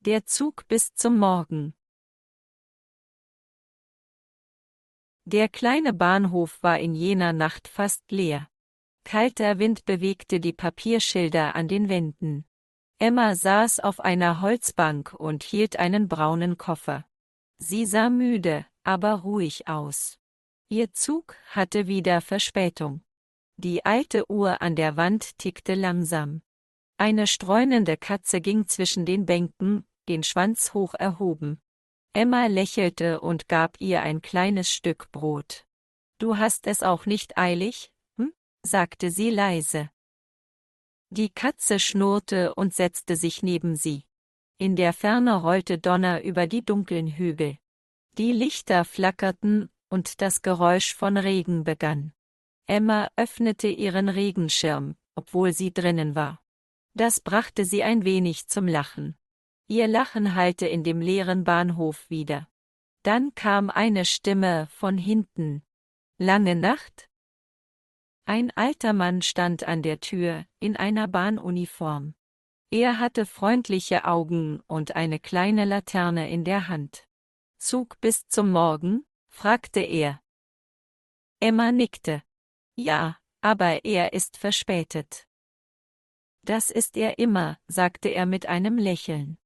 Der Zug bis zum Morgen. Der kleine Bahnhof war in jener Nacht fast leer. Kalter Wind bewegte die Papierschilder an den Wänden. Emma saß auf einer Holzbank und hielt einen braunen Koffer. Sie sah müde, aber ruhig aus. Ihr Zug hatte wieder Verspätung. Die alte Uhr an der Wand tickte langsam. Eine streunende Katze ging zwischen den Bänken, den Schwanz hoch erhoben. Emma lächelte und gab ihr ein kleines Stück Brot. »Du hast es auch nicht eilig, hm?« sagte sie leise. Die Katze schnurrte und setzte sich neben sie. In der Ferne rollte Donner über die dunklen Hügel. Die Lichter flackerten, und das Geräusch von Regen begann. Emma öffnete ihren Regenschirm, obwohl sie drinnen war. Das brachte sie ein wenig zum Lachen. Ihr Lachen hallte in dem leeren Bahnhof wieder. Dann kam eine Stimme von hinten. »Lange Nacht?« Ein alter Mann stand an der Tür, in einer Bahnuniform. Er hatte freundliche Augen und eine kleine Laterne in der Hand. »Zug bis zum Morgen?« fragte er. Emma nickte. »Ja, aber er ist verspätet.« »Das ist er immer«, sagte er mit einem Lächeln.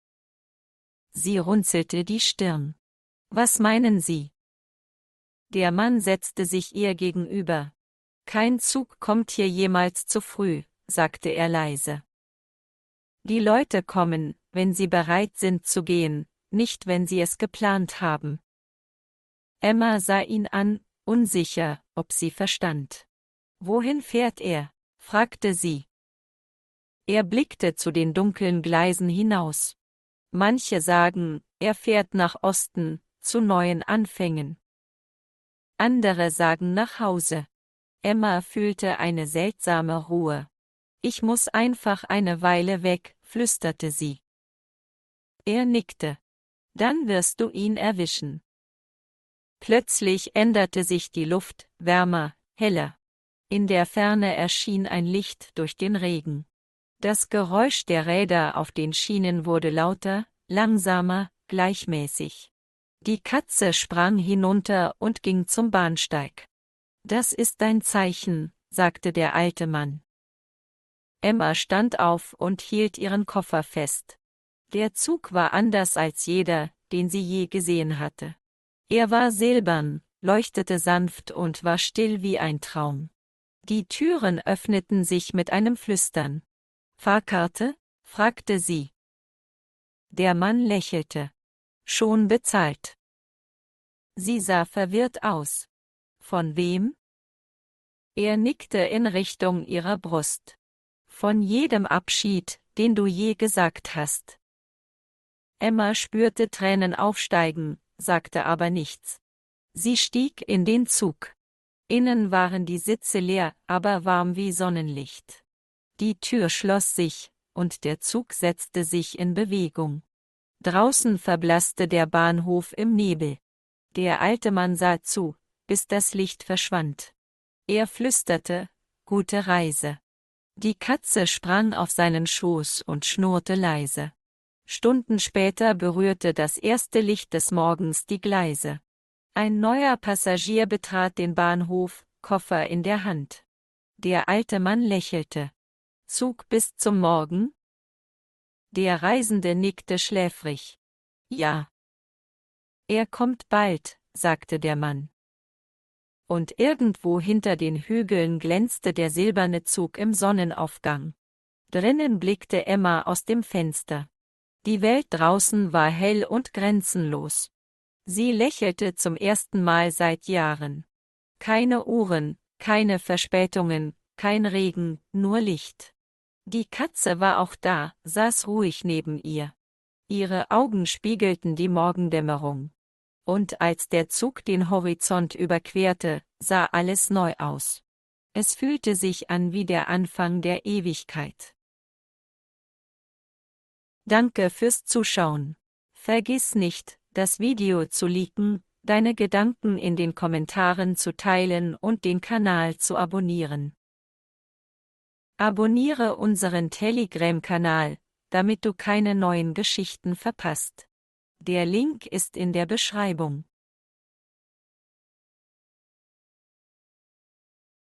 Sie runzelte die Stirn. »Was meinen Sie?« Der Mann setzte sich ihr gegenüber. »Kein Zug kommt hier jemals zu früh«, sagte er leise. »Die Leute kommen, wenn sie bereit sind zu gehen, nicht wenn sie es geplant haben.« Emma sah ihn an, unsicher, ob sie verstand. »Wohin fährt er?« fragte sie. Er blickte zu den dunklen Gleisen hinaus. Manche sagen, er fährt nach Osten, zu neuen Anfängen. Andere sagen nach Hause. Emma fühlte eine seltsame Ruhe. »Ich muss einfach eine Weile weg«, flüsterte sie. Er nickte. »Dann wirst du ihn erwischen.« Plötzlich änderte sich die Luft, wärmer, heller. In der Ferne erschien ein Licht durch den Regen. Das Geräusch der Räder auf den Schienen wurde lauter, langsamer, gleichmäßig. Die Katze sprang hinunter und ging zum Bahnsteig. »Das ist ein Zeichen«, sagte der alte Mann. Emma stand auf und hielt ihren Koffer fest. Der Zug war anders als jeder, den sie je gesehen hatte. Er war silbern, leuchtete sanft und war still wie ein Traum. Die Türen öffneten sich mit einem Flüstern. »Fahrkarte?« fragte sie. Der Mann lächelte. »Schon bezahlt.« Sie sah verwirrt aus. »Von wem?« Er nickte in Richtung ihrer Brust. »Von jedem Abschied, den du je gesagt hast.« Emma spürte Tränen aufsteigen, sagte aber nichts. Sie stieg in den Zug. Innen waren die Sitze leer, aber warm wie Sonnenlicht. Die Tür schloss sich, und der Zug setzte sich in Bewegung. Draußen verblasste der Bahnhof im Nebel. Der alte Mann sah zu, bis das Licht verschwand. Er flüsterte, »Gute Reise.« Die Katze sprang auf seinen Schoß und schnurrte leise. Stunden später berührte das erste Licht des Morgens die Gleise. Ein neuer Passagier betrat den Bahnhof, Koffer in der Hand. Der alte Mann lächelte. »Zug bis zum Morgen?« Der Reisende nickte schläfrig. »Ja.« »Er kommt bald«, sagte der Mann. Und irgendwo hinter den Hügeln glänzte der silberne Zug im Sonnenaufgang. Drinnen blickte Emma aus dem Fenster. Die Welt draußen war hell und grenzenlos. Sie lächelte zum ersten Mal seit Jahren. Keine Uhren, keine Verspätungen, kein Regen, nur Licht. Die Katze war auch da, saß ruhig neben ihr. Ihre Augen spiegelten die Morgendämmerung. Und als der Zug den Horizont überquerte, sah alles neu aus. Es fühlte sich an wie der Anfang der Ewigkeit. Danke fürs Zuschauen. Vergiss nicht, das Video zu liken, deine Gedanken in den Kommentaren zu teilen und den Kanal zu abonnieren. Abonniere unseren Telegram-Kanal, damit du keine neuen Geschichten verpasst. Der Link ist in der Beschreibung.